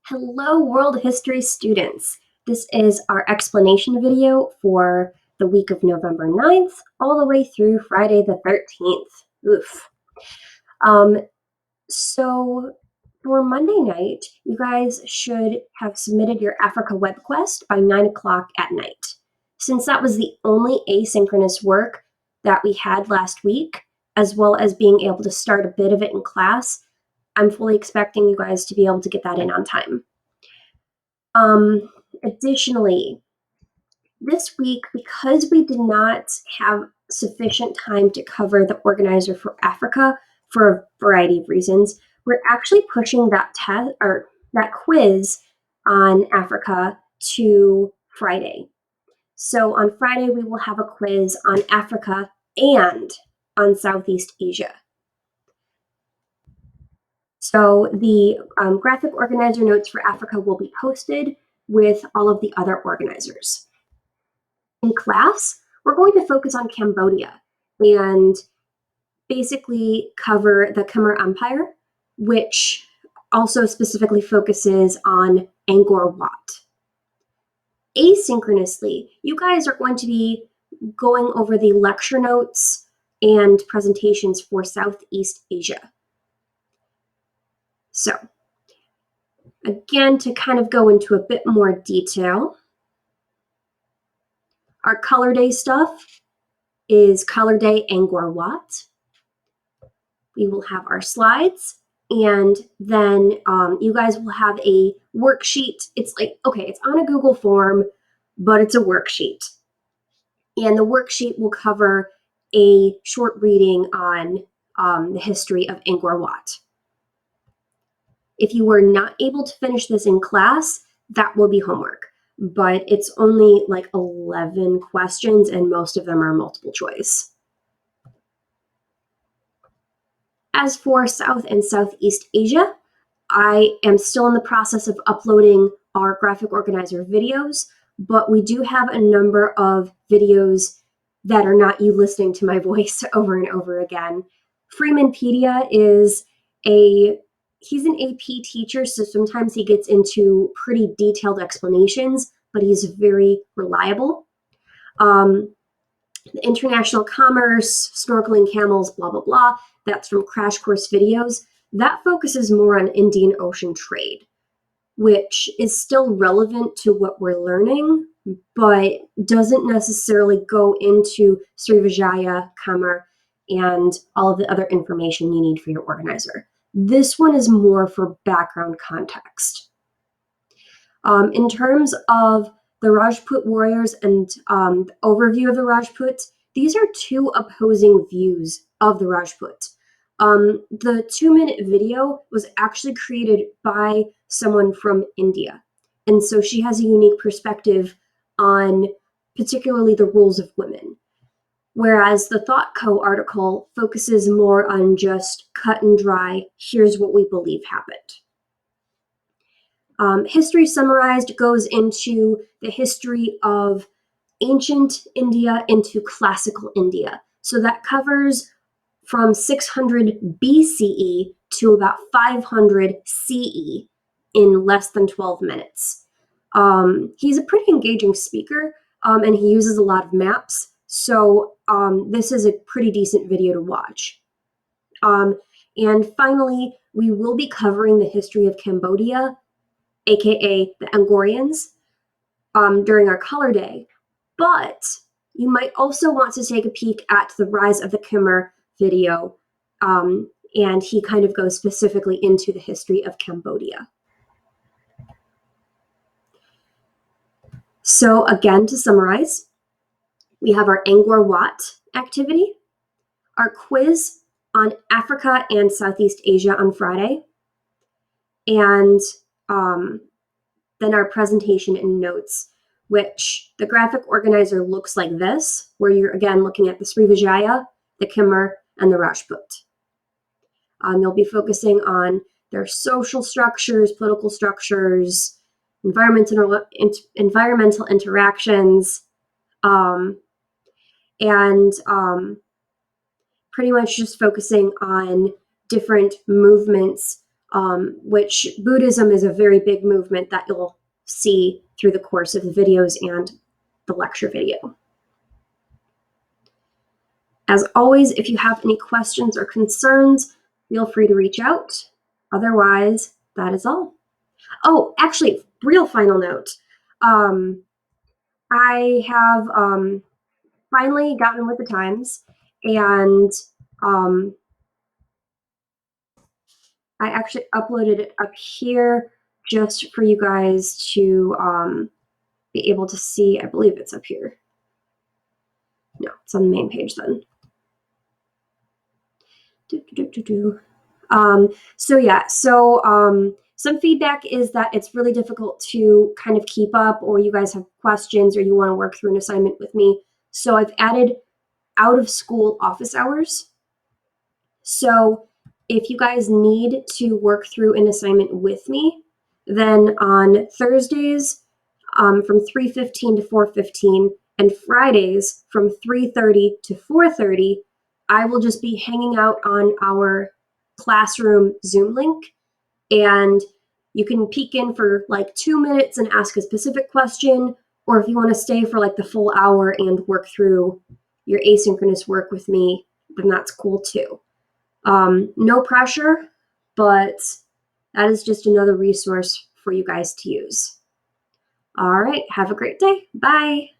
Hello, world history students. This is our explanation video for the week of November 9th all the way through Friday the 13th. Oof. Um, so for Monday night, you guys should have submitted your Africa web quest by 9 o'clock at night. Since that was the only asynchronous work that we had last week, as well as being able to start a bit of it in class, I'm fully expecting you guys to be able to get that in on time. Additionally, this week, because we did not have sufficient time to cover the organizer for Africa for a variety of reasons, we're actually pushing that test or that quiz on Africa to Friday. So on Friday, we will have a quiz on Africa and on Southeast Asia. So the graphic organizer notes for Africa will be posted with all of the other organizers. In class, we're going to focus on Cambodia and basically cover the Khmer Empire, which also specifically focuses on Angkor Wat. Asynchronously, you guys are going to be going over the lecture notes and presentations for Southeast Asia. So, again, to kind of go into a bit more detail, our color day stuff is Color Day Angkor Wat. We will have our slides, and then you guys will have a worksheet. It's like, okay, it's on a Google form, but it's a worksheet. And the worksheet will cover a short reading on the history of Angkor Wat. If you were not able to finish this in class, that will be homework. But it's only like 11 questions, and most of them are multiple choice. As for South and Southeast Asia, I am still in the process of uploading our graphic organizer videos, but we do have a number of videos that are not you listening to my voice over and over again. Freemanpedia is he's an AP teacher, so sometimes he gets into pretty detailed explanations, but he's very reliable. The international commerce, snorkeling camels, blah, blah, blah, that's from Crash Course Videos. That focuses more on Indian Ocean trade, which is still relevant to what we're learning, but doesn't necessarily go into Srivijaya, Khmer, and all of the other information you need for your organizer. This one is more for background context. In terms of the Rajput warriors and the overview of the Rajput, these are two opposing views of the Rajput. The 2-minute video was actually created by someone from India. And so she has a unique perspective on particularly the roles of women. Whereas the ThoughtCo article focuses more on just cut and dry, here's what we believe happened. History Summarized goes into the history of ancient India into classical India. So that covers from 600 BCE to about 500 CE in less than 12 minutes. He's a pretty engaging speaker, and he uses a lot of maps. So this is a pretty decent video to watch. And finally, we will be covering the history of Cambodia, aka the Angkorians, during our color day. But you might also want to take a peek at the Rise of the Khmer video, and he kind of goes specifically into the history of Cambodia. So again, to summarize, we have our Angkor Wat activity, our quiz on Africa and Southeast Asia on Friday, and then our presentation and notes, which the graphic organizer looks like this, where you're again looking at the Srivijaya, the Khmer, and the Rajput. You'll be focusing on their social structures, political structures, environmental interactions, and pretty much just focusing on different movements which Buddhism is a very big movement that you'll see through the course of the videos and the lecture video. As always, if you have any questions or concerns, feel free to reach out. Otherwise, that is all. Oh, actually, real final note. I have finally gotten with the times, and I actually uploaded it up here just for you guys to be able to see. I believe it's up here. No, it's on the main page then. Some feedback is that it's really difficult to kind of keep up, or you guys have questions or you want to work through an assignment with me. So I've added out of school office hours. So if you guys need to work through an assignment with me, then on Thursdays from 3:15 to 4:15 and Fridays from 3:30 to 4:30, I will just be hanging out on our classroom Zoom link, and you can peek in for like 2 minutes and ask a specific question, or if you want to stay for like the full hour and work through your asynchronous work with me, then that's cool too. No pressure, but that is just another resource for you guys to use. All right, have a great day. Bye.